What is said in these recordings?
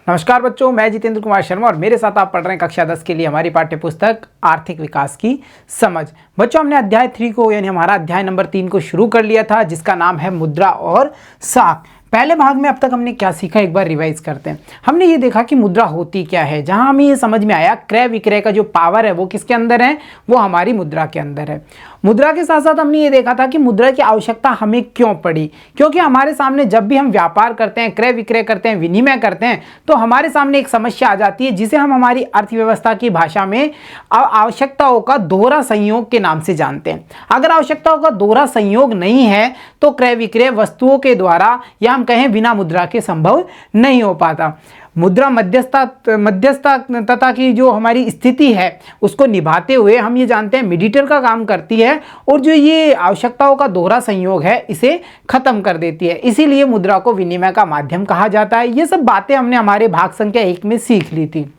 नमस्कार बच्चों, मैं जितेंद्र कुमार शर्मा और मेरे साथ आप पढ़ रहे हैं कक्षा 10 के लिए हमारी पाठ्य पुस्तक आर्थिक विकास की समझ। बच्चों, हमने अध्याय 3 को यानी हमारा अध्याय नंबर 3 को शुरू कर लिया था, जिसका नाम है मुद्रा और साख। पहले भाग में अब तक हमने क्या सीखा, एक बार रिवाइज करते हैं। हमने ये देखा कि मुद्रा होती क्या है, जहां हमें ये समझ में आया क्रय विक्रय का जो पावर है वो किसके अंदर है, वो हमारी मुद्रा के अंदर है। मुद्रा के साथ साथ हमने ये देखा था कि मुद्रा की आवश्यकता हमें क्यों पड़ी, क्योंकि हमारे सामने जब भी हम व्यापार करते हैं, क्रय विक्रय करते हैं, विनिमय करते हैं, तो हमारे सामने एक समस्या आ जाती है जिसे हम हमारी अर्थव्यवस्था की भाषा में आवश्यकताओं का दोहरा संयोग के नाम से जानते हैं। अगर आवश्यकताओं का दोहरा संयोग नहीं है तो क्रय विक्रय वस्तुओं के द्वारा या हम कहें बिना मुद्रा के संभव नहीं हो पाता। मुद्रा मध्यस्थता की जो हमारी स्थिति है उसको निभाते हुए हम ये जानते हैं मीडिएटर का काम करती है, और जो ये आवश्यकताओं का दोहरा संयोग है इसे खत्म कर देती है। इसीलिए मुद्रा को विनिमय का माध्यम कहा जाता है। ये सब बातें हमने हमारे भाग संख्या 1 में सीख ली थी।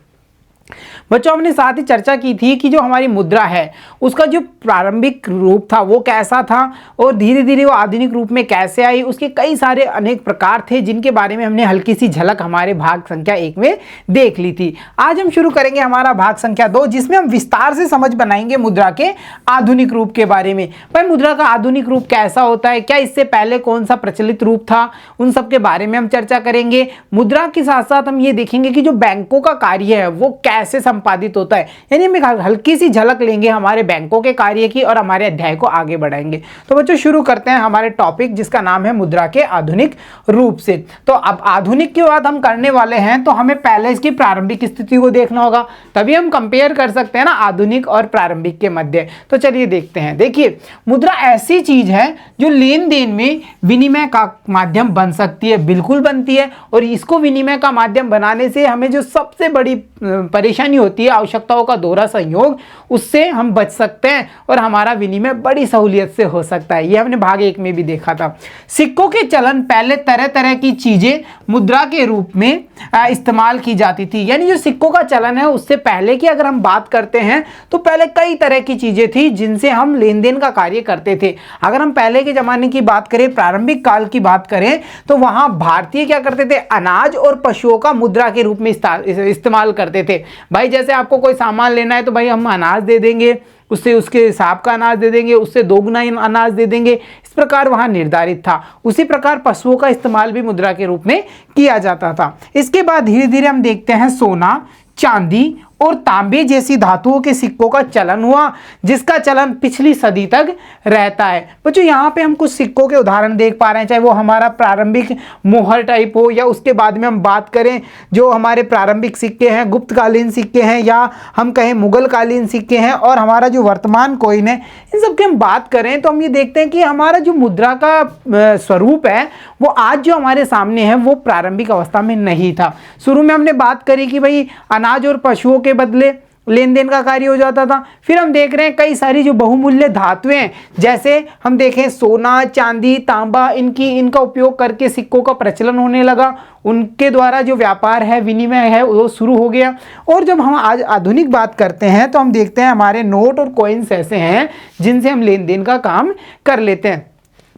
बच्चों, हमने साथ ही चर्चा की थी कि जो हमारी मुद्रा है उसका जो प्रारंभिक रूप था वो कैसा था और धीरे धीरे वो आधुनिक रूप में कैसे आई। उसके कई सारे अनेक प्रकार थे जिनके बारे में हमने हल्की सी झलक हमारे भाग संख्या 1 में देख ली थी। आज हम शुरू करेंगे हमारा भाग संख्या 2, जिसमें हम विस्तार से समझ बनाएंगे मुद्रा के आधुनिक रूप के बारे में। भाई, मुद्रा का आधुनिक रूप कैसा होता है, क्या इससे पहले कौन सा प्रचलित रूप था, उन सब के बारे में हम चर्चा करेंगे। मुद्रा के साथ साथ हम ये देखेंगे कि जो बैंकों का कार्य है वो कैसे संपादित होता है, यानी हम हल्की सी झलक लेंगे हमारे बैंकों के कार्य की और हमारे अध्याय को आगे बढ़ाएंगे। तो बच्चों, शुरू करते हैं हमारे टॉपिक जिसका नाम है मुद्रा के आधुनिक रूप से। तो अब आधुनिक की बात हम करने वाले हैं तो हमें पहले इसकी प्रारंभिक स्थिति को देखना होगा, तभी हम कंपेयर कर सकते हैं ना आधुनिक और प्रारंभिक के मध्य। तो चलिए देखते हैं। देखिए, मुद्रा ऐसी चीज है जो लेन देन में विनिमय का माध्यम बन सकती है, बिल्कुल बनती है। और इसको विनिमय का माध्यम बनाने से हमें जो सबसे बड़ी परेशानी होती है आवश्यकताओं का दोहरा संयोग, उससे हम बच सकते हैं और हमारा विनिमय बड़ी सहूलियत से हो सकता है। ये हमने भाग 1 में भी देखा था। सिक्कों के चलन पहले तरह तरह की चीजें मुद्रा के रूप में इस्तेमाल की जाती थी। यानी जो सिक्कों का चलन है उससे पहले की अगर हम बात करते हैं तो पहले कई तरह की चीजें थी जिनसे हम लेन देन का कार्य करते थे। अगर हम पहले के जमाने की बात करें, प्रारंभिक काल की बात करें, तो वहां भारतीय क्या करते थे, अनाज और पशुओं का मुद्रा के रूप में इस्तेमाल करते थे। भाई, जैसे आपको कोई सामान लेना है तो भाई हम अनाज दे देंगे, उससे उसके हिसाब का अनाज दे देंगे, उससे दोगुना अनाज दे देंगे। इस प्रकार वहां निर्धारित था। उसी प्रकार पशुओं का इस्तेमाल भी मुद्रा के रूप में किया जाता था। इसके बाद धीरे धीरे हम देखते हैं सोना, चांदी और तांबे जैसी धातुओं के सिक्कों का चलन हुआ, जिसका चलन पिछली सदी तक रहता है। बच्चों, यहाँ पे हम कुछ सिक्कों के उदाहरण देख पा रहे हैं, चाहे वो हमारा प्रारंभिक मोहर टाइप हो या उसके बाद में हम बात करें जो हमारे प्रारंभिक सिक्के हैं, गुप्तकालीन सिक्के हैं, या हम कहें मुगल कालीन सिक्के हैं, और हमारा जो वर्तमान कॉइन है, इन सब की हम बात करें तो हम ये देखते हैं कि हमारा जो मुद्रा का स्वरूप है वो आज जो हमारे सामने है वो प्रारंभिक अवस्था में नहीं था। शुरू में हमने बात करी कि भाई अनाज और पशुओं के बदले लेन देन का कार्य हो जाता था। फिर हम देख रहे हैं कई सारी जो बहुमूल्य धातुएं, जैसे हम देखें सोना, चांदी, तांबा, इनका उपयोग करके सिक्कों का प्रचलन होने लगा। उनके द्वारा जो व्यापार है, विनिमय है, वो शुरू हो गया। और जब हम आज आधुनिक बात करते हैं तो हम देखते हैं हमारे नोट और कॉइन्स ऐसे हैं जिनसे हम लेन देन का काम कर लेते हैं।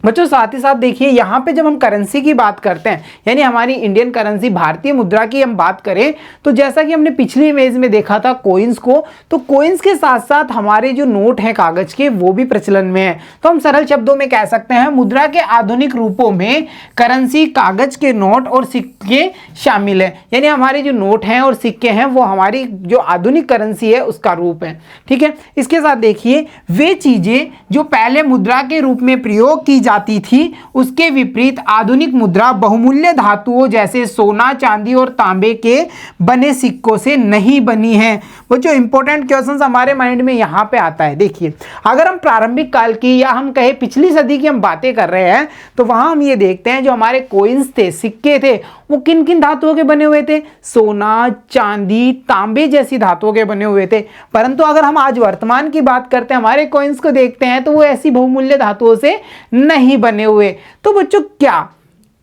बच्चों, साथ ही साथ देखिए यहाँ पे जब हम करेंसी की बात करते हैं, यानी हमारी इंडियन करेंसी, भारतीय मुद्रा की हम बात करें, तो जैसा कि हमने पिछली इमेज में देखा था कोइंस को, तो कोइंस के साथ साथ हमारे जो नोट हैं कागज के वो भी प्रचलन में है। तो हम सरल शब्दों में कह सकते हैं मुद्रा के आधुनिक रूपों में करेंसी, कागज के नोट और सिक्के शामिल है। यानी हमारे जो नोट हैं और सिक्के हैं वो हमारी जो आधुनिक करेंसी है उसका रूप है। ठीक है, इसके साथ देखिए वे चीजें जो पहले मुद्रा के रूप में प्रयोग की जाती थी उसके विपरीत आधुनिक मुद्रा बहुमूल्य धातुओं जैसे सोना, चांदी और तांबे के बने सिक्कों से नहीं बनी है। वो जो इंपॉर्टेंट क्वेश्चंस हमारे माइंड में यहाँ पे आता है, देखिए अगर हम प्रारंभिक काल की या हम कहे पिछली सदी की हम बातें कर रहे हैं तो वहां हम ये देखते हैं जो हमारे कॉइन्स थे, सिक्के थे, वो किन किन धातुओं के बने हुए थे, सोना, चांदी, तांबे जैसी धातुओं के बने हुए थे। परंतु अगर हम आज वर्तमान की बात करते हैं, हमारे कॉइन्स को देखते हैं तो वो ऐसी बहुमूल्य धातुओं से नहीं बने हुए। तो बच्चों, क्या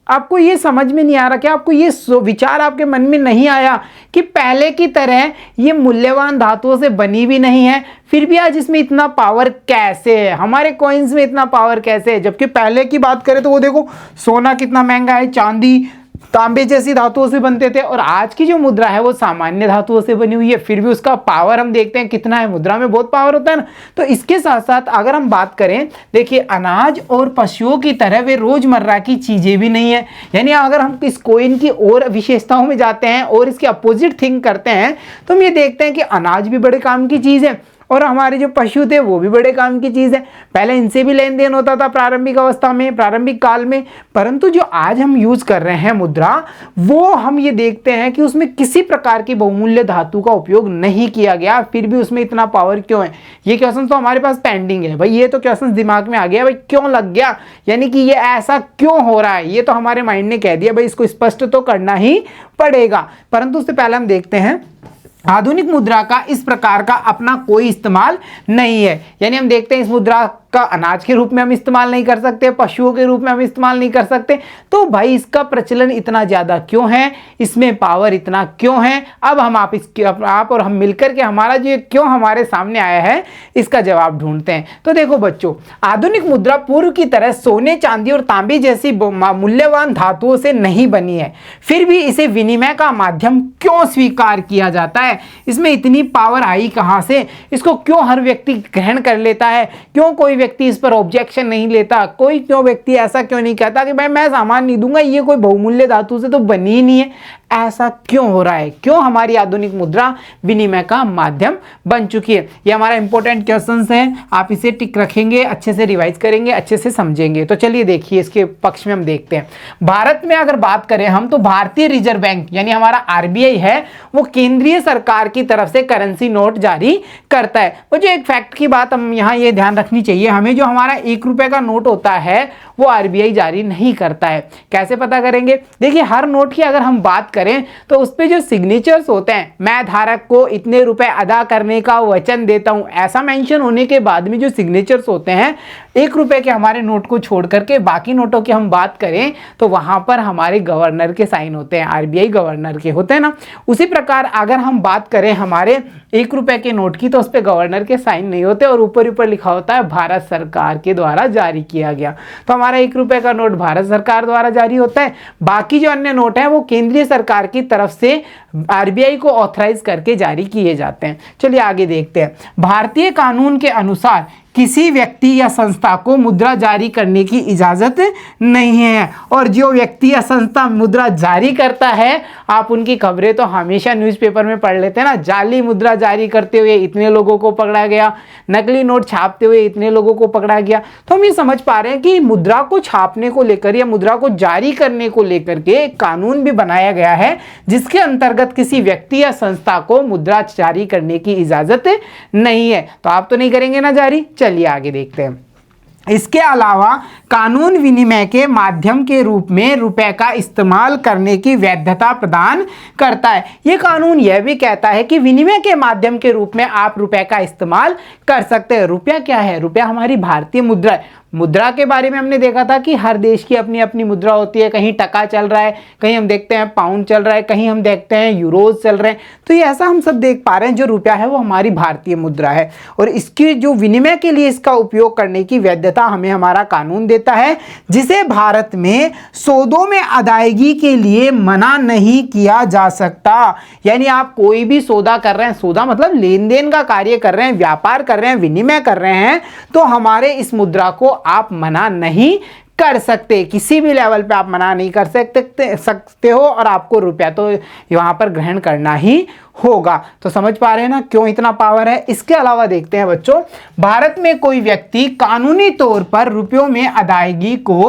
आपको ये समझ में नहीं आ रहा, क्या आपको ये विचार आपके मन में नहीं आया कि पहले की तरह ये मूल्यवान धातुओं से बनी भी नहीं है, फिर भी आज इसमें इतना पावर कैसे है, हमारे कॉइन्स में इतना पावर कैसे है? जबकि पहले की बात करें तो वो देखो सोना कितना महंगा है, चांदी तांबे जैसी धातुओं से बनते थे, और आज की जो मुद्रा है वो सामान्य धातुओं से बनी हुई है, फिर भी उसका पावर हम देखते हैं कितना है, मुद्रा में बहुत पावर होता है ना। तो इसके साथ साथ अगर हम बात करें, देखिए अनाज और पशुओं की तरह वे रोजमर्रा की चीजें भी नहीं है। यानी अगर हम इस कॉइन की और विशेषताओं में जाते हैं और इसके अपोजिट थिंक करते हैं तो हम ये देखते हैं कि अनाज भी बड़े काम की चीज है और हमारे जो पशु थे वो भी बड़े काम की चीज़ है। पहले इनसे भी लेन देन होता था प्रारंभिक अवस्था में, प्रारंभिक काल में, परंतु जो आज हम यूज कर रहे हैं मुद्रा, वो हम ये देखते हैं कि उसमें किसी प्रकार की बहुमूल्य धातु का उपयोग नहीं किया गया, फिर भी उसमें इतना पावर क्यों है। ये क्वेश्चन तो हमारे पास पेंडिंग है भाई, ये तो क्वेश्चन दिमाग में आ गया भाई, क्यों लग गया, यानी कि ये ऐसा क्यों हो रहा है, ये तो हमारे माइंड ने कह दिया भाई, इसको स्पष्ट तो करना ही पड़ेगा। परंतु उससे पहले हम देखते हैं आधुनिक मुद्रा का इस प्रकार का अपना कोई इस्तेमाल नहीं है। यानी हम देखते हैं इस मुद्रा का अनाज के रूप में हम इस्तेमाल नहीं कर सकते, पशुओं के रूप में हम इस्तेमाल नहीं कर सकते, तो भाई इसका प्रचलन इतना ज़्यादा क्यों है, इसमें पावर इतना क्यों है। अब हम आप और हम मिलकर के हमारा जो क्यों हमारे सामने आया है इसका जवाब ढूंढते हैं। तो देखो बच्चों, आधुनिक मुद्रा पूर्व की तरह सोने, चांदी और तांबे जैसी मूल्यवान धातुओं से नहीं बनी है, फिर भी इसे विनिमय का माध्यम क्यों स्वीकार किया जाता है, इसमें इतनी पावर आई कहां से, इसको क्यों हर व्यक्ति ग्रहण कर लेता है, क्यों कोई व्यक्ति इस पर ऑब्जेक्शन नहीं लेता, कोई क्यों व्यक्ति ऐसा क्यों नहीं कहता कि भाई मैं सामान नहीं दूंगा, ये कोई बहुमूल्य धातु से तो बनी ही नहीं है, ऐसा क्यों हो रहा है, क्यों हमारी आधुनिक मुद्रा विनिमय का माध्यम बन चुकी है। ये हमारा इंपॉर्टेंट क्वेश्चन है, आप इसे टिक रखेंगे, अच्छे से रिवाइज करेंगे, अच्छे से समझेंगे। तो चलिए देखिए इसके पक्ष में हम देखते हैं। भारत में अगर बात करें हम, तो भारतीय रिजर्व बैंक यानी हमारा आरबीआई है, वो केंद्रीय सरकार की तरफ से करेंसी नोट जारी करता है। वो जो एक फैक्ट की बात हम यहाँ ये ध्यान रखनी चाहिए हमें, जो हमारा 1 रुपए का नोट होता है वो आरबीआई जारी नहीं करता है। कैसे पता करेंगे, देखिए हर नोट की अगर हम बात करें तो उस पे जो सिग्नेचर्स होते हैं, मैं धारक को इतने रुपए अदा करने का वचन देता हूं, ऐसा मेंशन होने के बाद में जो सिग्नेचर्स होते हैं 1 रुपए के हमारे नोट को छोड़ करके बाकी नोटों की हम बात करें तो वहां पर हमारे गवर्नर के साइन होते हैं, आरबीआई गवर्नर के होते हैं ना। उसी प्रकार अगर हम बात करें हमारे 1 रुपए के नोट की, तो उस पर गवर्नर के साइन नहीं होते और ऊपर लिखा होता है भारत सरकार के द्वारा जारी किया गया। तो हमारा 1 रुपए का नोट भारत सरकार द्वारा जारी होता है, बाकी जो अन्य नोट है वो केंद्रीय सरकार की तरफ से आरबीआई को ऑथराइज करके जारी किए जाते हैं। चलिए आगे देखते हैं। भारतीय कानून के अनुसार किसी व्यक्ति या संस्था को मुद्रा जारी करने की इजाजत नहीं है, और जो व्यक्ति या संस्था मुद्रा जारी करता है, आप उनकी खबरें तो हमेशा न्यूज़पेपर में पढ़ लेते हैं ना, जाली मुद्रा जारी करते हुए इतने लोगों को पकड़ा गया, नकली नोट छापते हुए इतने लोगों को पकड़ा गया। तो हम ये समझ पा रहे हैं कि मुद्रा को छापने को लेकर या मुद्रा को जारी करने को लेकर के एक कानून भी बनाया गया है, जिसके अंतर्गत किसी व्यक्ति या संस्था को मुद्रा जारी करने की इजाजत नहीं है। तो आप तो नहीं करेंगे ना जारी। चलिए आगे देखते हैं। इसके अलावा कानून विनिमय के माध्यम के रूप में रुपए का इस्तेमाल करने की वैधता प्रदान करता है। यह कानून यह भी कहता है कि विनिमय के माध्यम के रूप में आप रुपए का इस्तेमाल कर सकते हैं। रुपया क्या है, रुपया हमारी भारतीय मुद्रा है। मुद्रा के बारे में हमने देखा था कि हर देश की अपनी अपनी मुद्रा होती है, कहीं टका चल रहा है, कहीं हम देखते हैं पाउंड चल रहा है, कहीं हम देखते हैं यूरोज चल रहे हैं। तो ये ऐसा हम सब देख पा रहे हैं, जो रुपया है वो हमारी भारतीय मुद्रा है, और इसकी जो विनिमय के लिए इसका उपयोग करने की वैधता हमें हमारा कानून देता है, जिसे भारत में सौदों में अदायगी के लिए मना नहीं किया जा सकता। यानी आप कोई भी सौदा कर रहे हैं, सौदा मतलब लेन देन का कार्य कर रहे हैं, व्यापार कर रहे हैं, विनिमय कर रहे हैं, तो हमारे इस मुद्रा को आप मना नहीं कर सकते, किसी भी लेवल पे आप मना नहीं कर सकते हो, और आपको रुपया तो वहां पर ग्रहण करना ही होगा। तो समझ पा रहे हैं ना क्यों इतना पावर है। इसके अलावा देखते हैं बच्चों, भारत में कोई व्यक्ति कानूनी तौर पर रुपयों में अदायगी को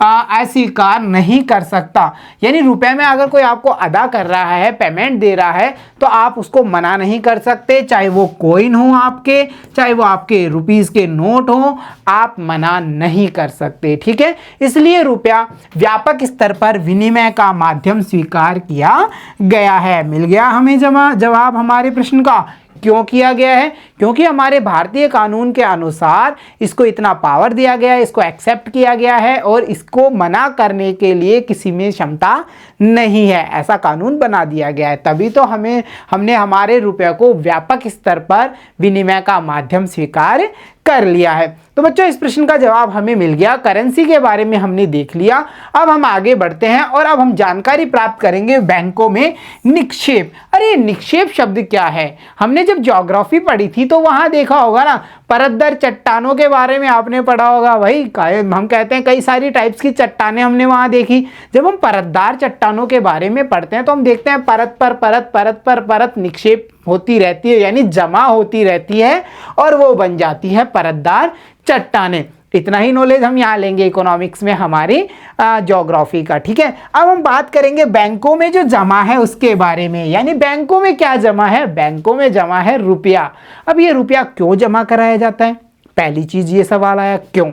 अस्वीकार नहीं कर सकता। यानी रुपए में अगर कोई आपको अदा कर रहा है, पेमेंट दे रहा है, तो आप उसको मना नहीं कर सकते, चाहे वो कॉइन हो आपके, चाहे वो आपके रुपीस के नोट हो, आप मना नहीं कर सकते। ठीक है, इसलिए रुपया व्यापक स्तर पर विनिमय का माध्यम स्वीकार किया गया है। मिल गया हमें जवाब हमारे प्रश्न का, क्यों किया गया है, क्योंकि हमारे भारतीय कानून के अनुसार इसको इतना पावर दिया गया है, इसको एक्सेप्ट किया गया है और इसको मना करने के लिए किसी में क्षमता नहीं है, ऐसा कानून बना दिया गया है। तभी तो हमने हमारे रुपये को व्यापक स्तर पर विनिमय का माध्यम स्वीकार कर लिया है। तो बच्चों इस प्रश्न का जवाब हमें मिल गया, करेंसी के बारे में हमने देख लिया। अब हम आगे बढ़ते हैं और अब हम जानकारी प्राप्त करेंगे बैंकों में निक्षेप। अरे निक्षेप शब्द क्या है? हमने जब ज्योग्राफी पढ़ी थी तो वहां देखा होगा ना, परतदर चट्टानों के बारे में आपने पढ़ा होगा। भाई हम कहते हैं कई सारी टाइप्स की चट्टानें हमने वहां देखी। जब हम परतदार चट्टानों के बारे में पढ़ते हैं तो हम देखते हैं परत पर परत परत पर परत निक्षेप होती रहती है, यानी जमा होती रहती है और वो बन जाती है परतदार चट्टानें। इतना ही नॉलेज हम यहाँ लेंगे इकोनॉमिक्स में हमारी ज्योग्राफी का। ठीक है, अब हम बात करेंगे बैंकों में जो जमा है उसके बारे में, यानी बैंकों में क्या जमा है? बैंकों में जमा है रुपया। अब ये रुपया क्यों जमा कराया जाता है? पहली चीज ये सवाल आया, क्यों?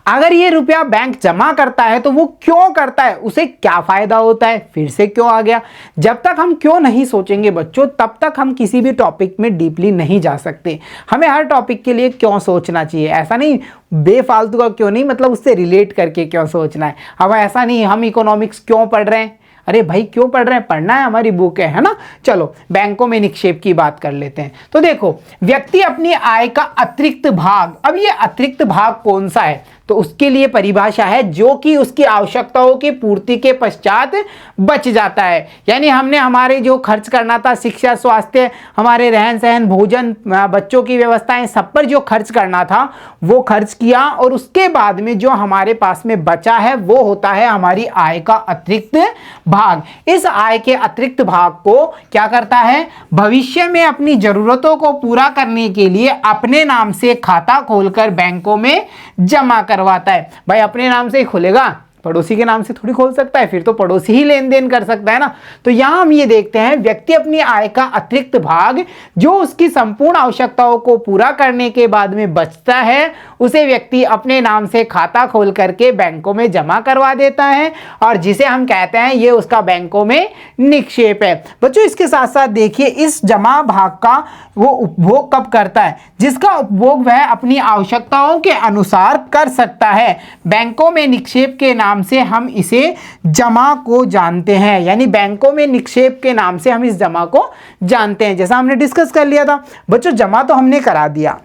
अगर ये रुपया बैंक जमा करता है तो वो क्यों करता है, उसे क्या फायदा होता है, फिर से क्यों आ गया। जब तक हम क्यों नहीं सोचेंगे बच्चों, तब तक हम किसी भी टॉपिक में डीपली नहीं जा सकते। हमें हर टॉपिक के लिए क्यों सोचना चाहिए, ऐसा नहीं बेफालतू का क्यों नहीं, मतलब उससे रिलेट करके क्यों सोचना है। अब ऐसा नहीं हम इकोनॉमिक्स क्यों पढ़ रहे हैं, अरे भाई क्यों पढ़ रहे हैं, पढ़ना है, हमारी बुक है ना। चलो बैंकों में निक्षेप की बात कर लेते हैं। तो देखो, व्यक्ति अपनी आय का अतिरिक्त भाग, अब ये अतिरिक्त भाग कौन सा है, तो उसके लिए परिभाषा है जो कि उसकी आवश्यकताओं की पूर्ति के पश्चात बच जाता है। यानी हमने हमारे जो खर्च करना था, शिक्षा, स्वास्थ्य, हमारे रहन सहन, भोजन, बच्चों की व्यवस्थाएं, सब पर जो खर्च करना था वो खर्च किया और उसके बाद में जो हमारे पास में बचा है वो होता है हमारी आय का अतिरिक्त भाग। इस आय के अतिरिक्त भाग को क्या करता है, भविष्य में अपनी जरूरतों को पूरा करने के लिए अपने नाम से खाता खोलकर बैंकों में जमा करवाता है। भाई अपने नाम से ही खुलेगा, पड़ोसी के नाम से थोड़ी खोल सकता है, फिर तो पड़ोसी ही लेन देन कर सकता है ना। तो यहां हम ये देखते हैं, व्यक्ति अपनी आय का अतिरिक्त भाग जो उसकी संपूर्ण आवश्यकताओं को पूरा करने के बाद में बचता है, उसे व्यक्ति अपने नाम से खाता खोल करके बैंकों में जमा करवा देता है और जिसे हम कहते हैं ये उसका बैंकों में निक्षेप है। बच्चों इसके साथ साथ देखिए, इस जमा भाग का वो उपभोग कब करता है, जिसका उपभोग वह अपनी आवश्यकताओं के अनुसार कर सकता है। बैंकों में निक्षेप के नाम से हम इसे जमा को जानते हैं, यानी बैंकों में निक्षेप के नाम से हम इस जमा को जानते हैं। जैसा हमने डिस्कस कर लिया था बच्चों, जमा तो हमने करा दिया,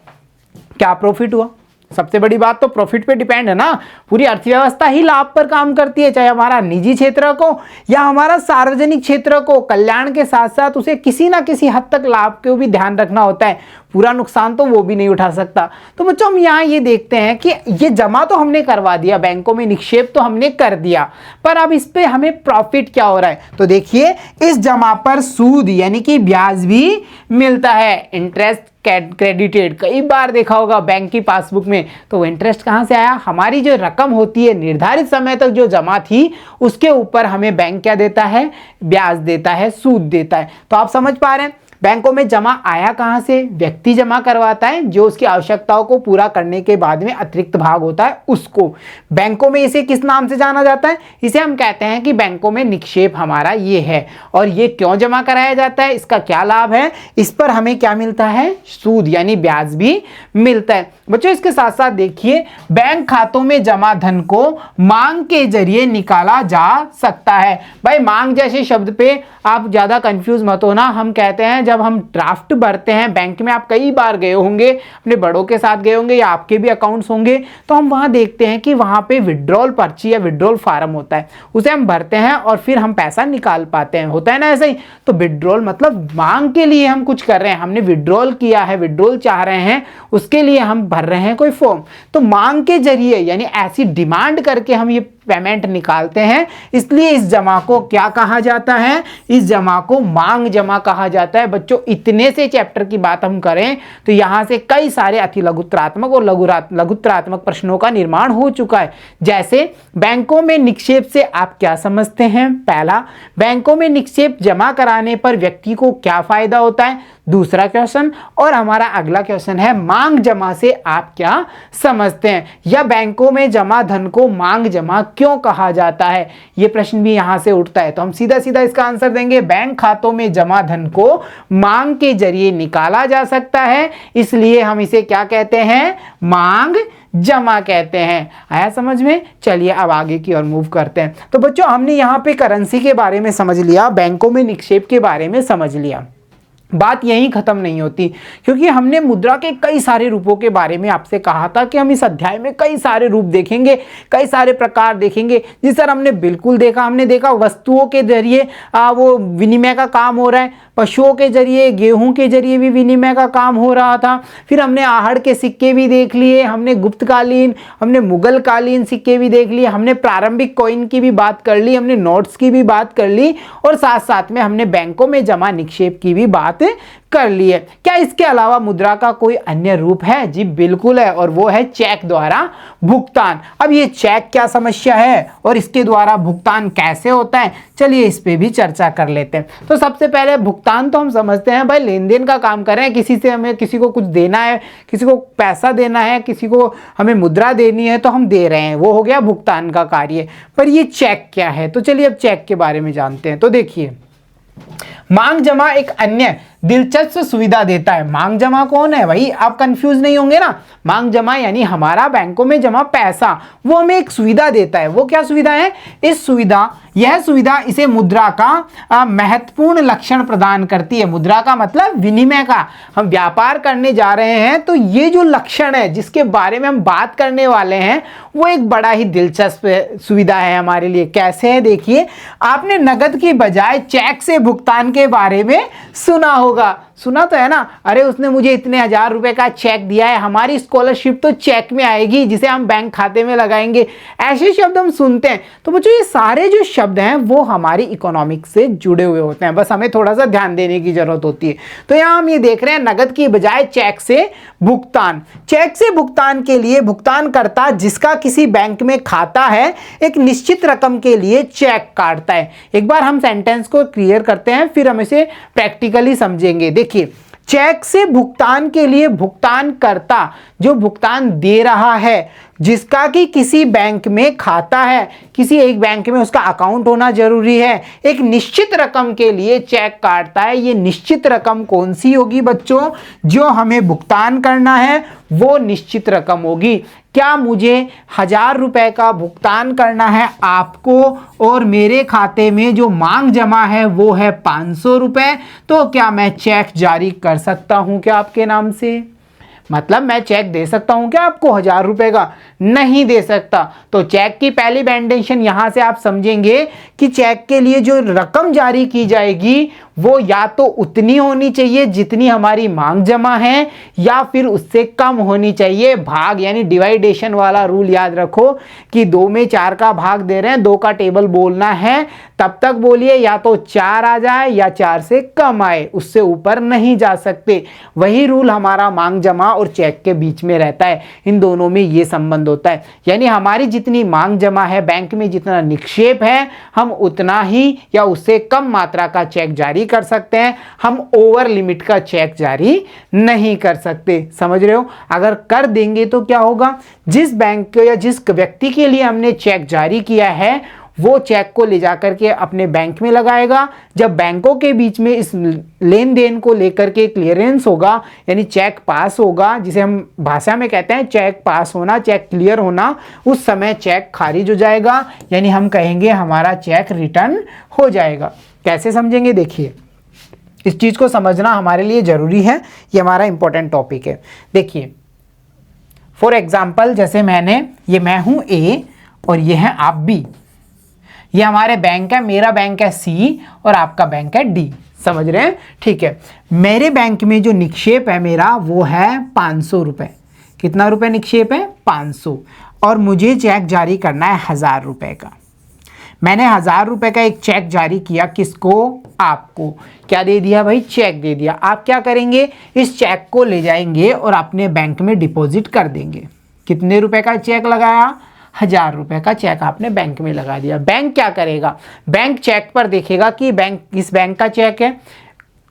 क्या प्रॉफिट हुआ? सबसे बड़ी बात तो प्रॉफिट पे डिपेंड है ना। पूरी अर्थव्यवस्था ही लाभ पर काम करती है, चाहे हमारा निजी क्षेत्र को या हमारा सार्वजनिक क्षेत्र को। कल्याण के साथ साथ उसे किसी ना किसी हद तक लाभ को भी ध्यान रखना होता है, पूरा नुकसान तो वो भी नहीं उठा सकता। तो बच्चों हम यहाँ ये देखते हैं कि ये जमा तो हमने करवा दिया, बैंकों में निक्षेप तो हमने कर दिया, पर अब इस पे हमें प्रॉफिट क्या हो रहा है। तो देखिए, इस जमा पर सूद यानी कि ब्याज भी मिलता है, इंटरेस्ट क्रेडिटेड। कई बार देखा होगा बैंक की पासबुक में, तो वो इंटरेस्ट कहाँ से आया, हमारी जो रकम होती है निर्धारित समय तक जो जमा थी उसके ऊपर हमें बैंक क्या देता है, ब्याज देता है, सूद देता है। तो आप समझ पा रहे हैं बैंकों में जमा आया कहां से, व्यक्ति जमा करवाता है, जो उसकी आवश्यकताओं को पूरा करने के बाद में अतिरिक्त भाग होता है उसको। बैंकों में इसे किस नाम से जाना जाता है, इसे हम कहते हैं कि बैंकों में निक्षेप हमारा ये है। और ये क्यों जमा कराया जाता है, इसका क्या लाभ है, इस पर हमें क्या मिलता है, सूद यानी ब्याज भी मिलता है। बच्चों इसके साथ साथ देखिए, बैंक खातों में जमा धन को मांग के जरिए निकाला जा सकता है। भाई मांग जैसे शब्द पे आप ज्यादा कंफ्यूज मत होना। हम कहते हैं जब हम ड्राफ्ट भरते हैं बैंक में, आप कई बार गए होंगे, अपने बड़ों के साथ गए होंगे या आपके भी अकाउंट्स होंगे, तो हम वहां देखते हैं कि वहां पे विड्रॉल पर्ची या विड्रॉल फार्म होता है, उसे हम भरते हैं और फिर हम पैसा निकाल पाते हैं, होता है ना ऐसा ही। तो विड्रॉल मतलब मांग के लिए हम कुछ कर रहे हैं, हमने विड्रॉल किया है, विड्रॉल चाह रहे हैं, उसके लिए हम भर रहे हैं कोई फॉर्म। तो मांग के जरिए यानी ऐसी डिमांड करके हम ये पेमेंट निकालते हैं, इसलिए इस जमा को क्या कहा जाता है, इस जमा को मांग जमा कहा जाता है। बच्चों इतने से चैप्टर की बात हम करें तो यहां से कई सारे अति लघुत्रात्मक और लघुत्रात्मक प्रश्नों का निर्माण हो चुका है। जैसे बैंकों में निक्षेप से आप क्या समझते हैं, पहला, बैंकों में निक्षेप जमा कराने पर व्यक्ति को क्या फायदा होता है, दूसरा क्वेश्चन, और हमारा अगला क्वेश्चन है मांग जमा से आप क्या समझते हैं, या बैंकों में जमा धन को मांग जमा क्यों कहा जाता है? ये प्रश्न भी यहां से उठता है। तो हम सीधा सीधा इसका आंसर देंगे, बैंक खातों में जमा धन को मांग के जरिए निकाला जा सकता है, इसलिए हम इसे क्या कहते हैं? मांग जमा कहते हैं। आया समझ में? चलिए अब आगे की ओर मूव करते हैं। तो बच्चों हमने यहाँ पे करेंसी के बारे में समझ लिया, बैंकों में निक्षेप के बारे में समझ लिया। बात यहीं खत्म नहीं होती, क्योंकि हमने मुद्रा के कई सारे रूपों के बारे में आपसे कहा था कि हम इस अध्याय में कई सारे रूप देखेंगे, कई सारे प्रकार देखेंगे। जी सर, हमने बिल्कुल देखा। हमने देखा वस्तुओं के जरिए वो विनिमय का काम हो रहा है, पशुओं के जरिए, गेहूं के जरिए भी विनिमय का काम हो रहा था। फिर हमने आहड़ के सिक्के भी देख लिए, हमने गुप्तकालीन, हमने मुगल कालीन सिक्के भी देख लिए, हमने प्रारंभिक कॉइन की भी बात कर ली, हमने नोट्स की भी बात कर ली, और साथ साथ में हमने बैंकों में जमा निक्षेप की भी बात कर ली है। क्या इसके अलावा मुद्रा का कोई अन्य रूप है? जी बिल्कुल है, और वो है चेक द्वारा भुगतान। अब ये चेक क्या समस्या है और इसके द्वारा भुगतान कैसे होता है, चलिए इस पे भी चर्चा कर लेते हैं। तो सबसे पहले भुगतान तो हम समझते हैं भाई, लेन देन का काम कर रहे हैं, किसी से हमें किसी को कुछ देना है, किसी को पैसा देना है, किसी को हमें मुद्रा देनी है तो हम दे रहे हैं, वो हो गया भुगतान का कार्य। पर ये चेक क्या है? तो चलिए अब चेक के बारे में जानते हैं। तो देखिए, मांग जमा एक अन्य दिलचस्प सुविधा देता है। मांग जमा कौन है भाई? आप कंफ्यूज नहीं होंगे ना। मांग जमा यानी हमारा बैंकों में जमा पैसा, वो हमें एक सुविधा देता है। वो क्या सुविधा है? यह सुविधा इसे मुद्रा का महत्वपूर्ण लक्षण प्रदान करती है। मुद्रा का मतलब विनिमय का। हम व्यापार करने जा रहे हैं तो ये जो लक्षण है जिसके बारे में हम बात करने वाले हैं, वो एक बड़ा ही दिलचस्प सुविधा है हमारे लिए। कैसे है? देखिए, आपने नगद की बजाय चेक से भुगतान के बारे में सुना होगा। सुना तो है ना? अरे उसने मुझे इतने 1000 रुपए का चेक दिया है, हमारी स्कॉलरशिप तो चेक में आएगी जिसे हम बैंक खाते में लगाएंगे। ऐसे शब्द हम सुनते हैं। तो बच्चों ये सारे जो शब्द हैं वो हमारी इकोनॉमिक्स से जुड़े हुए होते हैं, बस हमें थोड़ा सा ध्यान देने की जरूरत होती है। तो यहाँ हम ये देख रहे हैं, नगद की बजाय चेक से भुगतान। चेक से भुगतान के लिए भुगतानकर्ता जिसका किसी बैंक में खाता है, एक निश्चित रकम के लिए चेक काटता है। एक बार हम सेंटेंस को क्लियर करते हैं, फिर हम इसे प्रैक्टिकली समझेंगे। देखिए, चेक से भुगतान के लिए भुगतानकर्ता जो भुगतान दे रहा है, जिसका कि किसी बैंक में खाता है, किसी एक बैंक में उसका अकाउंट होना जरूरी है, एक निश्चित रकम के लिए चेक काटता है। ये निश्चित रकम कौन सी होगी बच्चों? जो हमें भुगतान करना है वो निश्चित रकम होगी। क्या मुझे 1000 रुपए का भुगतान करना है आपको, और मेरे खाते में जो मांग जमा है वो है 500 रुपए, तो क्या मैं चेक जारी कर सकता हूं क्या आपके नाम से? मतलब मैं चेक दे सकता हूं क्या आपको 1000 रुपए का? नहीं दे सकता। तो चेक की पहली बैंडेशन यहां से आप समझेंगे कि चेक के लिए जो रकम जारी की जाएगी वो या तो उतनी होनी चाहिए जितनी हमारी मांग जमा है, या फिर उससे कम होनी चाहिए। भाग यानी डिवाइडेशन वाला रूल याद रखो कि 2 में 4 का भाग दे रहे हैं, 2 का टेबल बोलना है तब तक बोलिए, या तो 4 आ जाए या 4 से कम आए, उससे ऊपर नहीं जा सकते। वही रूल हमारा मांग जमा और चेक के बीच में रहता है। इन दोनों में ये संबंध होता है, यानी हमारी जितनी मांग जमा है, बैंक में जितना निक्षेप है, हम उतना ही या उससे कम मात्रा का चेक जारी कर सकते हैं। हम ओवर लिमिट का चेक जारी नहीं कर सकते। समझ रहे हो? अगर कर देंगे तो क्या होगा? जिस बैंक या जिस व्यक्ति के लिए हमने चेक जारी किया है वो चेक को ले जाकर के अपने बैंक में लगाएगा। जब बैंकों के बीच में इस लेन देन को लेकर के क्लियरेंस होगा, यानी चेक पास होगा, जिसे हम भाषा में कहते हैं चेक पास होना, चेक क्लियर होना, उस समय चेक खारिज हो जाएगा, यानी हम कहेंगे हमारा चेक रिटर्न हो जाएगा। कैसे समझेंगे? देखिए, इस चीज को समझना हमारे लिए जरूरी है, ये हमारा इंपॉर्टेंट टॉपिक है। देखिए, फॉर एग्जाम्पल, जैसे मैं हूं ए और ये है आप बी। ये हमारे बैंक है, मेरा बैंक है सी और आपका बैंक है डी। समझ रहे हैं? ठीक है। मेरे बैंक में जो निक्षेप है मेरा वो है 500 रुपए। कितना रुपए निक्षेप है? 500। और मुझे चेक जारी करना है 1000 रुपए का। मैंने 1000 रुपए का एक चेक जारी किया। किसको? आपको। क्या दे दिया भाई? चेक दे दिया। आप क्या करेंगे? इस चेक को ले जाएंगे और अपने बैंक में डिपॉजिट कर देंगे। कितने रुपए का चेक लगाया? 1000 रुपए का चेक आपने बैंक में लगा दिया। बैंक क्या करेगा? बैंक चेक पर देखेगा कि बैंक किस बैंक का चेक है,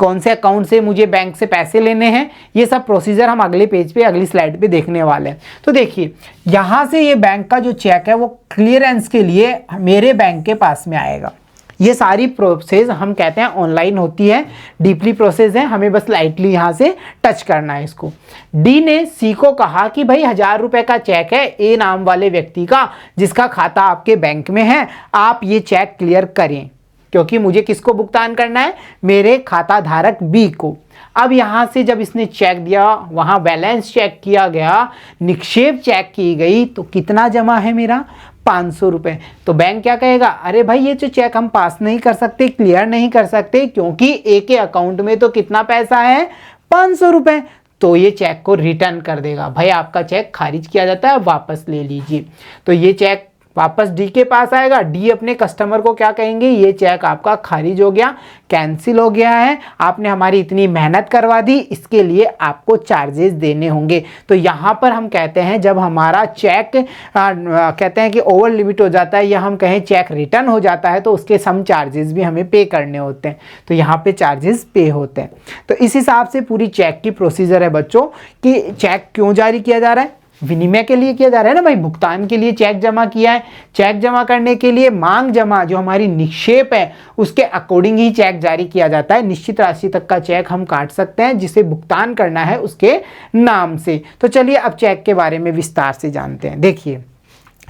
कौन से अकाउंट से मुझे बैंक से पैसे लेने हैं, ये सब प्रोसीजर हम अगले पेज पे, अगली स्लाइड पे देखने वाले हैं। तो देखिए यहाँ से ये बैंक का जो चेक है वो क्लियरेंस के लिए मेरे बैंक के पास में आएगा। ये सारी प्रोसेस हम कहते हैं ऑनलाइन होती है, डीपली प्रोसेस है, हमें बस लाइटली यहाँ से टच करना है इसको। डी ने सी को कहा कि भाई 1000 रुपए का चेक है ए नाम वाले व्यक्ति का, जिसका खाता आपके बैंक में है, आप ये चेक क्लियर करें, क्योंकि मुझे किसको भुगतान करना है, मेरे खाता धारक बी को। अब यहाँ से जब इसने चेक दिया, वहाँ बैलेंस चेक किया गया, निक्षेप चेक की गई, तो कितना जमा है मेरा, 500 रुपये। तो बैंक क्या कहेगा, अरे भाई ये जो चेक हम पास नहीं कर सकते, क्लियर नहीं कर सकते, क्योंकि ए के अकाउंट में तो कितना पैसा है, 500 रुपये। तो ये चेक को रिटर्न कर देगा, भाई आपका चेक खारिज किया जाता है, वापस ले लीजिए। तो ये चेक वापस डी के पास आएगा। डी अपने कस्टमर को क्या कहेंगे, ये चेक आपका खारिज हो गया, कैंसिल हो गया है, आपने हमारी इतनी मेहनत करवा दी, इसके लिए आपको चार्जेस देने होंगे। तो यहाँ पर हम कहते हैं जब हमारा चेक कहते हैं कि ओवर लिमिट हो जाता है, या हम कहें चेक रिटर्न हो जाता है, तो उसके सम चार्जेस भी हमें पे करने होते हैं। तो यहाँ पे चार्जेस पे होते हैं। तो इस हिसाब से पूरी चेक की प्रोसीजर है बच्चों, कि चेक क्यों जारी किया जा रहा है, विनिमय के लिए किया जा रहा है ना भाई, भुगतान के लिए चेक जमा किया है। चेक जमा करने के लिए मांग जमा, जो हमारी निक्षेप है, उसके अकॉर्डिंग ही चेक जारी किया जाता है। निश्चित राशि तक का चेक हम काट सकते हैं, जिसे भुगतान करना है उसके नाम से। तो चलिए अब चेक के बारे में विस्तार से जानते हैं। देखिए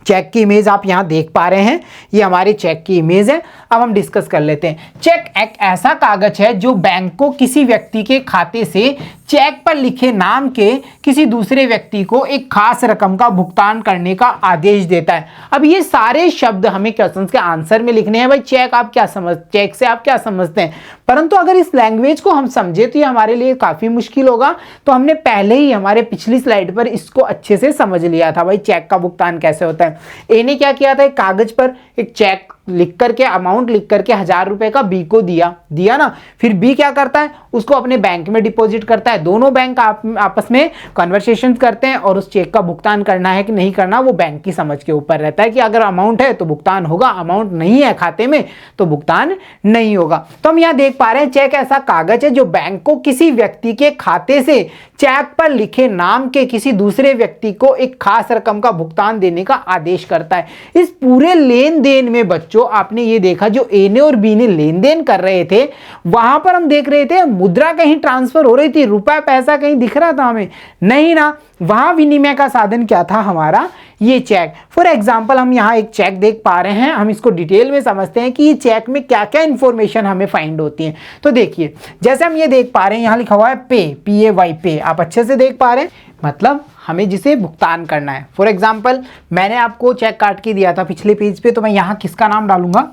चेक की इमेज आप यहाँ देख पा रहे हैं, ये हमारे चेक की इमेज है। अब हम डिस्कस कर लेते हैं। चेक एक ऐसा कागज है जो बैंक को किसी व्यक्ति के खाते से चेक पर लिखे नाम के किसी दूसरे व्यक्ति को एक खास रकम का भुगतान करने का आदेश देता है। अब ये सारे शब्द हमें क्वेश्चंस के आंसर में लिखने हैं। भाई चेक आप क्या चेक से आप क्या समझते हैं, परंतु अगर इस लैंग्वेज को हम समझे तो ये हमारे लिए काफी मुश्किल होगा। तो हमने पहले ही हमारे पिछली स्लाइड पर इसको अच्छे से समझ लिया था, भाई चेक का भुगतान कैसे होता है। ए ने क्या किया था, एक कागज पर एक चेक लिख करके, अमाउंट लिख करके 1000 रुपए का बी को दिया ना। फिर बी क्या करता है, उसको अपने बैंक में डिपॉजिट करता है। दोनों बैंक आपस में कन्वर्सेशन करते हैं, और उस चेक का भुगतान करना है कि नहीं करना वो बैंक की समझ के ऊपर रहता है, कि अगर अमाउंट है तो भुगतान होगा, अमाउंट नहीं है खाते में तो भुगतान नहीं होगा। तो हम यहाँ देख पा रहे हैं चेक ऐसा कागज है जो बैंक को किसी व्यक्ति के खाते से चेक पर लिखे नाम के किसी दूसरे व्यक्ति को एक खास रकम का भुगतान देने का आदेश करता है। इस पूरे लेन देन में बच्चों आपने ये देखा, जो ए ने और बी ने लेन देन कर रहे थे, वहां पर हम देख रहे थे मुद्रा कहीं ट्रांसफर हो रही थी, रुपया पैसा कहीं दिख रहा था हमें नहीं ना। वहां विनिमय का साधन क्या था, हमारा ये चेक। फॉर एग्जाम्पल हम यहाँ एक चेक देख पा रहे हैं, हम इसको डिटेल में समझते हैं कि ये चेक में क्या क्या इंफॉर्मेशन हमें फाइंड होती है। तो देखिए जैसे हम ये देख पा रहे हैं, यहाँ लिखा हुआ है पे, PAY पे, आप अच्छे से देख पा रहे हैं, मतलब हमें जिसे भुगतान करना है। फॉर एग्जाम्पल मैंने आपको चेक काट के दिया था पिछले पेज पे, तो मैं यहाँ किसका नाम डालूंगा,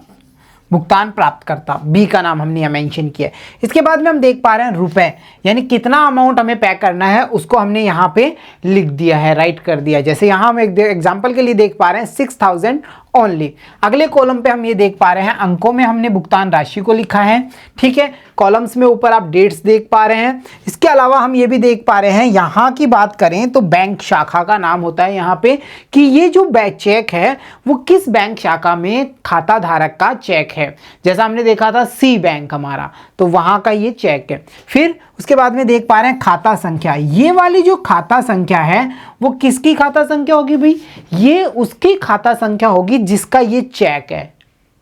भुगतान प्राप्त करता, बी का नाम हमने यहाँ मेंशन किया है। इसके बाद में हम देख पा रहे हैं रुपए, यानी कितना अमाउंट हमें पे करना है उसको हमने यहाँ पे लिख दिया है, राइट कर दिया है। जैसे यहाँ हम एक एग्जांपल के लिए देख पा रहे हैं 6000 ओनली। अगले कॉलम पे हम ये देख पा रहे हैं अंकों में हमने भुगतान राशि को लिखा है, ठीक है। कॉलम्स में ऊपर आप डेट्स देख पा रहे हैं। इसके अलावा हम ये भी देख पा रहे हैं, यहाँ की बात करें तो बैंक शाखा का नाम होता है यहाँ पे, कि ये जो चेक है वो किस बैंक शाखा में खाता धारक का चेक है। जैसा हमने देखा था सी बैंक हमारा, तो वहां का ये चेक है। फिर उसके बाद में देख पा रहे हैं खाता संख्या, ये वाली जो खाता संख्या है वो किसकी खाता संख्या होगी भाई, ये उसकी खाता संख्या होगी जिसका ये चेक है,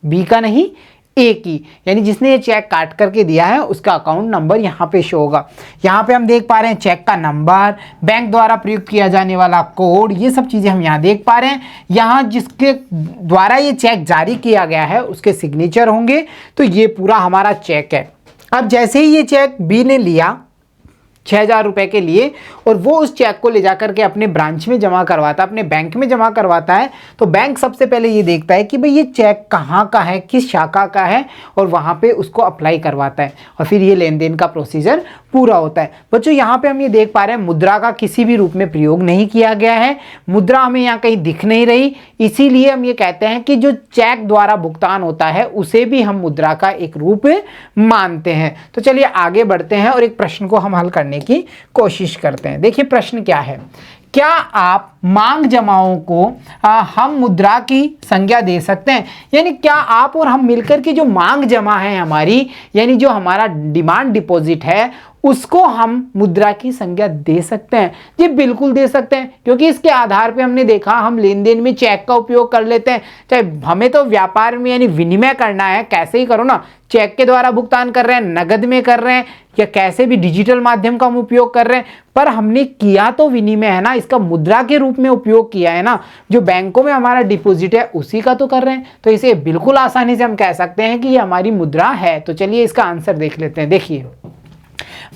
बी का नहीं ए की, यानी जिसने ये चेक काट करके दिया है उसका अकाउंट नंबर यहाँ पे शो होगा। यहाँ पे हम देख पा रहे हैं चेक का नंबर, बैंक द्वारा प्रयुक्त किया जाने वाला कोड, ये सब चीज़ें हम यहाँ देख पा रहे हैं। यहाँ जिसके द्वारा ये चेक जारी किया गया है उसके सिग्नेचर होंगे। तो ये पूरा हमारा चेक है। अब जैसे ही ये चेक बी ने लिया 6000 रुपए के लिए, और वो उस चेक को ले जाकर के अपने ब्रांच में जमा करवाता है, अपने बैंक में जमा करवाता है, तो बैंक सबसे पहले ये देखता है कि भाई ये चेक कहाँ का है, किस शाखा का है, और वहाँ पे उसको अप्लाई करवाता है, और फिर ये लेन देन का प्रोसीजर पूरा होता है। बच्चों यहाँ पे हम ये देख पा रहे हैं मुद्रा का किसी भी रूप में प्रयोग नहीं किया गया है, मुद्रा हमें यहाँ कहीं दिख नहीं रही, इसीलिए हम ये कहते हैं कि जो चेक द्वारा भुगतान होता है उसे भी हम मुद्रा का एक रूप मानते हैं। तो चलिए आगे बढ़ते हैं और एक प्रश्न को हम हल करने की कोशिश करते हैं। देखिए प्रश्न क्या है क्या आप मांग जमाओं को हम मुद्रा की संज्ञा दे सकते हैं? यानी क्या आप और हम मिलकर की जो मांग जमा है हमारी, यानी जो हमारा डिमांड डिपॉजिट है, उसको हम मुद्रा की संज्ञा दे सकते हैं? जी बिल्कुल दे सकते हैं, क्योंकि इसके आधार पे हमने देखा हम लेन देन में चेक का उपयोग कर लेते हैं। चाहे हमें तो व्यापार में यानी विनिमय करना है, कैसे ही करो ना, चेक के द्वारा भुगतान कर रहे हैं, नगद में कर रहे हैं, या कैसे भी डिजिटल माध्यम का हम उपयोग कर रहे हैं, पर हमने किया तो विनिमय है ना, इसका मुद्रा के रूप में उपयोग किया है ना। जो बैंकों में हमारा डिपॉजिट है उसी का तो कर रहे हैं, तो इसे बिल्कुल आसानी से हम कह सकते हैं कि ये हमारी मुद्रा है। तो चलिए इसका आंसर देख लेते हैं। देखिए,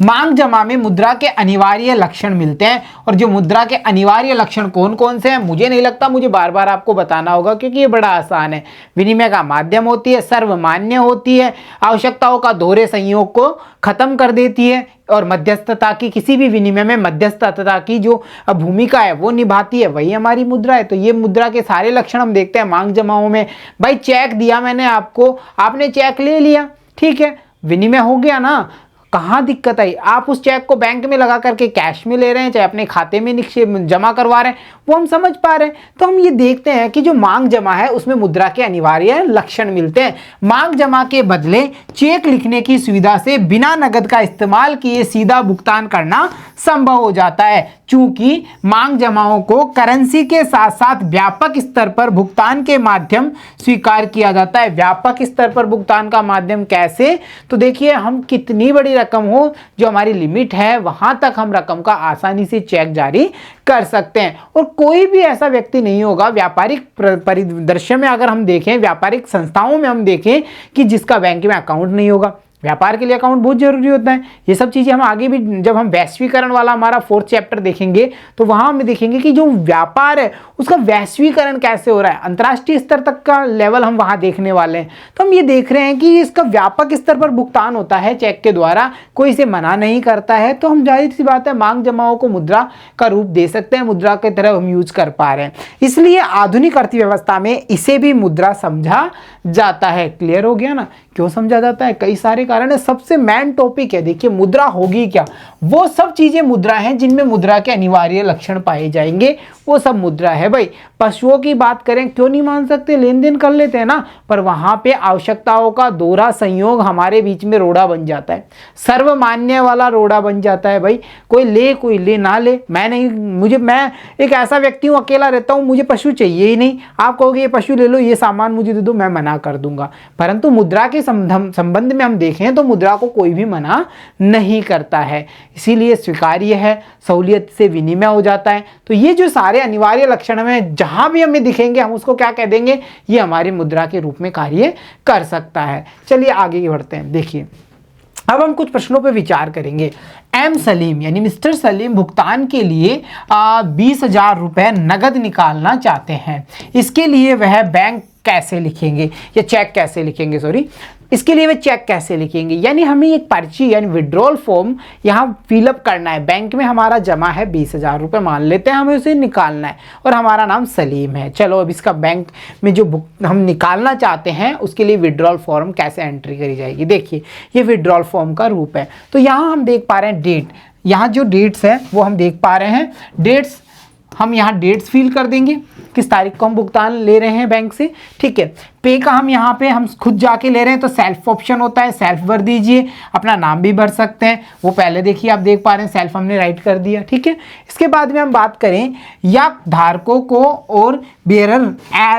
मांग जमा में मुद्रा के अनिवार्य लक्षण मिलते हैं, और जो मुद्रा के अनिवार्य लक्षण कौन कौन से हैं मुझे नहीं लगता मुझे बार बार आपको बताना होगा, क्योंकि ये बड़ा आसान है। विनिमय का माध्यम होती है, सर्वमान्य होती है, आवश्यकताओं का दोहरे संयोग को खत्म कर देती है, और मध्यस्थता की, किसी भी विनिमय में मध्यस्थता की जो भूमिका है वो निभाती है, वही हमारी मुद्रा है। तो ये मुद्रा के सारे लक्षण हम देखते हैं मांग जमाओं में। भाई चेक दिया मैंने आपको, आपने चेक ले लिया, ठीक है, विनिमय हो गया ना, कहाँ दिक्कत आई? आप उस चेक को बैंक में लगा करके कैश में ले रहे हैं, चाहे अपने खाते में निक्षेप जमा करवा रहे हैं, वो हम समझ पा रहे हैं। तो हम ये देखते हैं कि जो मांग जमा है उसमें मुद्रा के अनिवार्य लक्षण मिलते हैं। मांग जमा के बदले चेक लिखने की सुविधा से बिना नगद का इस्तेमाल किए सीधा भुगतान करना संभव हो जाता है, चूंकि मांग जमाओं को करेंसी के साथ साथ व्यापक स्तर पर भुगतान के माध्यम स्वीकार किया जाता है। व्यापक स्तर पर भुगतान का माध्यम कैसे? तो देखिए, हम कितनी बड़ी रकम हो, जो हमारी लिमिट है वहां तक हम रकम का आसानी से चेक जारी कर सकते हैं, और कोई भी ऐसा व्यक्ति नहीं होगा व्यापारिक परिदृश्य में, अगर हम देखें व्यापारिक संस्थाओं में हम देखें कि जिसका बैंक में अकाउंट नहीं होगा। व्यापार के लिए अकाउंट बहुत जरूरी होता है। ये सब चीजें हम आगे भी, जब हम वैश्वीकरण वाला हमारा 4th चैप्टर देखेंगे तो वहां हम देखेंगे कि जो व्यापार है उसका वैश्वीकरण कैसे हो रहा है, अंतर्राष्ट्रीय स्तर तक का लेवल हम वहां देखने वाले हैं। तो हम ये देख रहे हैं कि इसका व्यापक स्तर पर भुगतान होता है चेक के द्वारा, कोई इसे मना नहीं करता है। तो हम जाहिर सी बात है मांग जमाओं को मुद्रा का रूप दे सकते हैं, मुद्रा की तरह हम यूज कर पा रहे हैं, इसलिए आधुनिक अर्थव्यवस्था में इसे भी मुद्रा समझा जाता है। क्लियर हो गया ना, क्यों समझा जाता है? कई सारे कारण है। सबसे मेन टॉपिक है, देखिए मुद्रा होगी क्या, वो सब चीजें मुद्रा हैं जिनमें मुद्रा के अनिवार्य लक्षण पाए जाएंगे, वो सब मुद्रा है। भाई पशुओं की बात करें, क्यों नहीं मान सकते, लेन देन कर लेते हैं ना, पर वहां पे आवश्यकताओं का दोहरा संयोग हमारे बीच में रोड़ा बन जाता है, सर्वमान्य वाला रोड़ा बन जाता है। भाई कोई ले ना ले, मैं एक ऐसा व्यक्ति हूं, अकेला रहता हूं, मुझे पशु चाहिए ही नहीं, आप कहोगे ये पशु ले लो, ये सामान मुझे दे दो, मैं मना कर दूंगा। परंतु मुद्रा के संबंध में हम देखें तो मुद्रा को कोई भी मना नहीं करता है, इसीलिए स्वीकार्य है, सहूलियत से विनिमय हो जाता है। तो ये जो सारे अनिवार्य लक्षण हमें जहां भी हमें दिखेंगे हम उसको क्या कह देंगे, ये हमारी मुद्रा के रूप में कार्य कर सकता है। चलिए आगे बढ़ते हैं। देखिए, अब हम कुछ प्रश्नों पर विचार करेंगे। एम सलीम यानी मिस्टर सलीम भुगतान के लिए 20,000 रुपए नगद निकालना चाहते हैं। इसके लिए वह बैंक कैसे लिखेंगे, या चेक कैसे लिखेंगे, सॉरी, इसके लिए वे चेक कैसे लिखेंगे? यानी हमें एक पर्ची यानी विड्रॉल फॉर्म यहाँ फिलअप करना है। बैंक में हमारा जमा है 20,000 रुपये, मान लेते हैं, हमें उसे निकालना है, और हमारा नाम सलीम है। चलो अब इसका बैंक में जो हम निकालना चाहते हैं उसके लिए विड्रॉल फॉर्म कैसे एंट्री करी जाएगी। देखिए, ये विड्रॉल फॉर्म का रूप है। तो यहाँ हम देख पा रहे हैं डेट, यहाँ जो डेट्स है वो हम देख पा रहे हैं। डेट्स हम यहाँ डेट्स फिल कर देंगे, किस तारीख को हम भुगतान ले रहे हैं बैंक से, ठीक है। पे का हम यहाँ पे हम खुद जाके ले रहे हैं तो सेल्फ ऑप्शन होता है, सेल्फ भर दीजिए, अपना नाम भी भर सकते हैं, वो पहले देखिए आप देख पा रहे हैं सेल्फ हमने राइट कर दिया, ठीक है। इसके बाद में हम बात करें या धारकों को और बेरर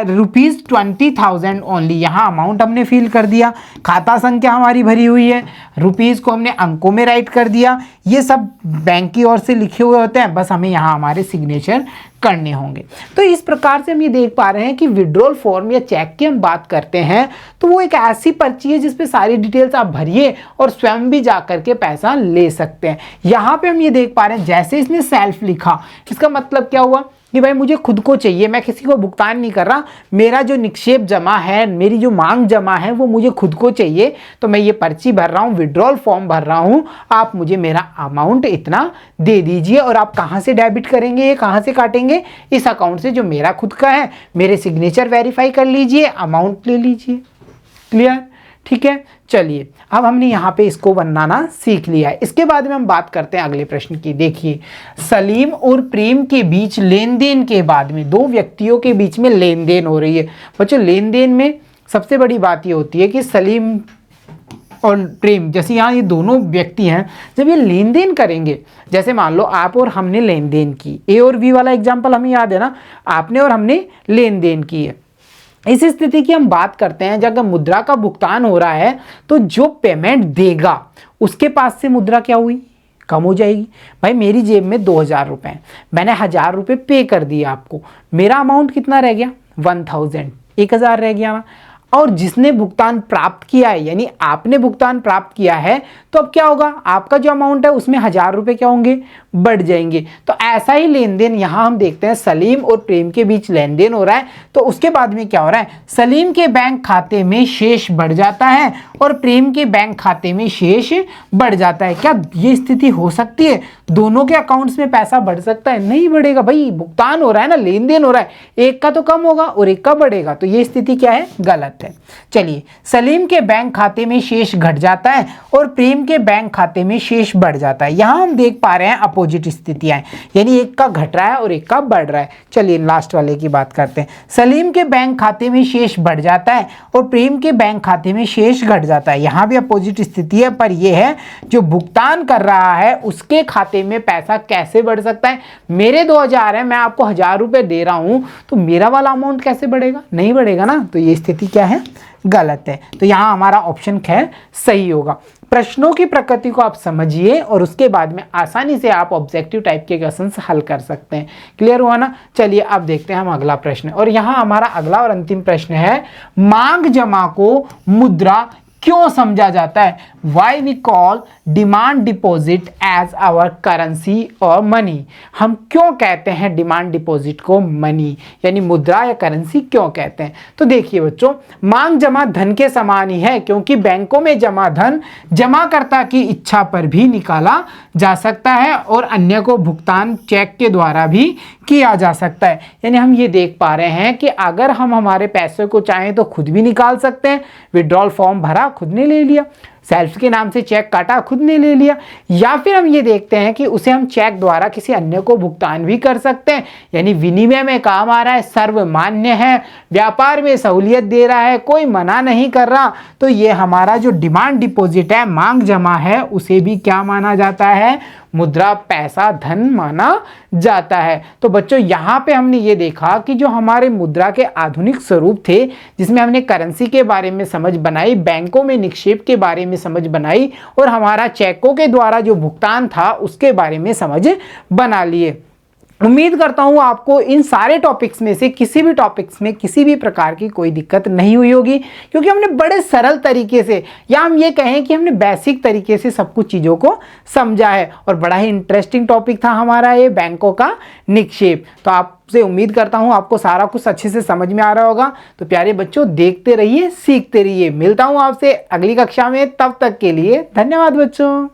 ₹20,000 ओनली, यहाँ अमाउंट हमने फिल कर दिया, खाता संख्या हमारी भरी हुई है, रुपीज़ को हमने अंकों में राइट कर दिया, ये सब बैंक की ओर से लिखे हुए होते हैं, बस हमें यहाँ हमारे सिग्नेचर करने होंगे। तो इस प्रकार से हम ये देख पा रहे हैं कि विड्रॉल फॉर्म या चेक की हम बात करते हैं तो वो एक ऐसी पर्ची है जिसपे सारी डिटेल्स आप भरिए और स्वयं भी जा करके पैसा ले सकते हैं। यहाँ पे हम ये देख पा रहे हैं जैसे इसने सेल्फ लिखा, इसका मतलब क्या हुआ कि भाई मुझे खुद को चाहिए, मैं किसी को भुगतान नहीं कर रहा, मेरा जो निक्षेप जमा है, मेरी जो मांग जमा है वो मुझे खुद को चाहिए, तो मैं ये पर्ची भर रहा हूँ, विड्रॉल फॉर्म भर रहा हूँ, आप मुझे मेरा अमाउंट इतना दे दीजिए। और आप कहाँ से डेबिट करेंगे, ये कहाँ से काटेंगे, इस अकाउंट से जो मेरा खुद का है, मेरे सिग्नेचर वेरीफाई कर लीजिए, अमाउंट ले लीजिए। क्लियर, ठीक है, चलिए अब हमने यहाँ पे इसको बनाना सीख लिया है। इसके बाद में हम बात करते हैं अगले प्रश्न की। देखिए, सलीम और प्रेम के बीच लेन देन के बाद में, दो व्यक्तियों के बीच में लेन देन हो रही है। बच्चों, लेन देन में सबसे बड़ी बात ये होती है कि सलीम और प्रेम, जैसे यहाँ ये दोनों व्यक्ति हैं, जब ये लेन देन करेंगे, जैसे मान लो आप और हमने लेन देन की, ए और बी वाला एग्जाम्पल हमें याद है ना, आपने और हमने लेन देन की है। इस स्थिति की हम बात करते हैं, जब मुद्रा का भुगतान हो रहा है तो जो पेमेंट देगा उसके पास से मुद्रा क्या हुई, कम हो जाएगी। भाई मेरी जेब में 2000 रुपये, मैंने 1000 रुपये पे कर दिया आपको, मेरा अमाउंट कितना रह गया, 1000, 1000 रह गया ना। और जिसने भुगतान प्राप्त किया है, यानी आपने भुगतान प्राप्त किया है, तो अब क्या होगा, आपका जो अमाउंट है उसमें 1000 रुपये क्या होंगे, बढ़ जाएंगे। तो ऐसा ही लेन देन यहाँ हम देखते हैं, सलीम और प्रेम के बीच लेन देन हो रहा है, तो उसके बाद में क्या हो रहा है, सलीम के बैंक खाते में शेष बढ़ जाता है और प्रेम के बैंक खाते में शेष बढ़ जाता है। क्या ये स्थिति हो सकती है, दोनों के अकाउंट्स में पैसा बढ़ सकता है? नहीं बढ़ेगा भाई, भुगतान हो रहा है ना, लेन देन हो रहा है, एक का तो कम होगा और एक का बढ़ेगा, तो ये स्थिति क्या है, गलत है। चलिए, सलीम के बैंक खाते में शेष घट जाता है और प्रेम के बैंक खाते में शेष बढ़ जाता है। यहां हम देख पा रहे हैं अपोजिट स्थितियां, यानी एक का घट रहा है और एक का बढ़ रहा है। चलिए लास्ट वाले की बात करते हैं। सलीम के बैंक खाते में शेष बढ़ जाता है और प्रेम के बैंक खाते में शेष घट जाता है। यहां भी अपोजिट स्थिति है, पर यह है जो भुगतान कर रहा है उसके खाते में पैसा कैसे बढ़ सकता है। मेरे 2000 है, मैं आपको 1000 रुपये दे रहा हूं, तो मेरा वाला अमाउंट कैसे बढ़ेगा, नहीं बढ़ेगा ना। तो ये स्थिति क्या है, गलत है। तो यहां हमारा ऑप्शन खैर सही होगा। प्रश्नों की प्रकृति को आप समझिए और उसके बाद में आसानी से आप ऑब्जेक्टिव टाइप के क्वेश्चंस हल कर सकते हैं। क्लियर हुआ ना। चलिए अब देखते हैं हम अगला प्रश्न, और यहां हमारा अगला और अंतिम प्रश्न है, मांग जमा को मुद्रा क्यों समझा जाता है। Why we call demand deposit as our currency और मनी। हम क्यों कहते हैं डिमांड डिपॉजिट को मनी यानी मुद्रा या करेंसी क्यों कहते हैं। तो देखिए बच्चों, मांग जमा धन के समान ही है, क्योंकि बैंकों में जमा धन जमाकर्ता की इच्छा पर भी निकाला जा सकता है और अन्य को भुगतान चेक के द्वारा भी किया जा सकता है। यानी हम ये देख पा रहे हैं कि अगर हम हमारे पैसे को चाहें तो खुद भी निकाल सकते हैं, विड्रॉल फॉर्म भरा खुद ने ले लिया, सेल्फ के नाम से चेक काटा खुद ने ले लिया, या फिर हम ये देखते हैं कि उसे हम चेक द्वारा किसी अन्य को भुगतान भी कर सकते हैं। यानी विनिमय में काम आ रहा है, सर्वमान्य है, व्यापार में सहूलियत दे रहा है, कोई मना नहीं कर रहा। तो ये हमारा जो डिमांड डिपॉजिट है, मांग जमा है, उसे भी क्या माना जाता है, मुद्रा, पैसा, धन माना जाता है। तो बच्चों यहाँ पे हमने ये देखा कि जो हमारे मुद्रा के आधुनिक स्वरूप थे, जिसमें हमने करेंसी के बारे में समझ बनाई, बैंकों में निक्षेप के बारे में समझ बनाई और हमारा चेकों के द्वारा जो भुगतान था उसके बारे में समझ बना लिए। उम्मीद करता हूँ आपको इन सारे टॉपिक्स में से किसी भी टॉपिक्स में किसी भी प्रकार की कोई दिक्कत नहीं हुई होगी, क्योंकि हमने बड़े सरल तरीके से, या हम ये कहें कि हमने बेसिक तरीके से सब कुछ चीज़ों को समझा है। और बड़ा ही इंटरेस्टिंग टॉपिक था हमारा ये बैंकों का निक्षेप। तो आपसे उम्मीद करता हूँ आपको सारा कुछ अच्छे से समझ में आ रहा होगा। तो प्यारे बच्चों, देखते रहिए, सीखते रहिए। मिलता हूँ आपसे अगली कक्षा में, तब तक के लिए धन्यवाद बच्चों।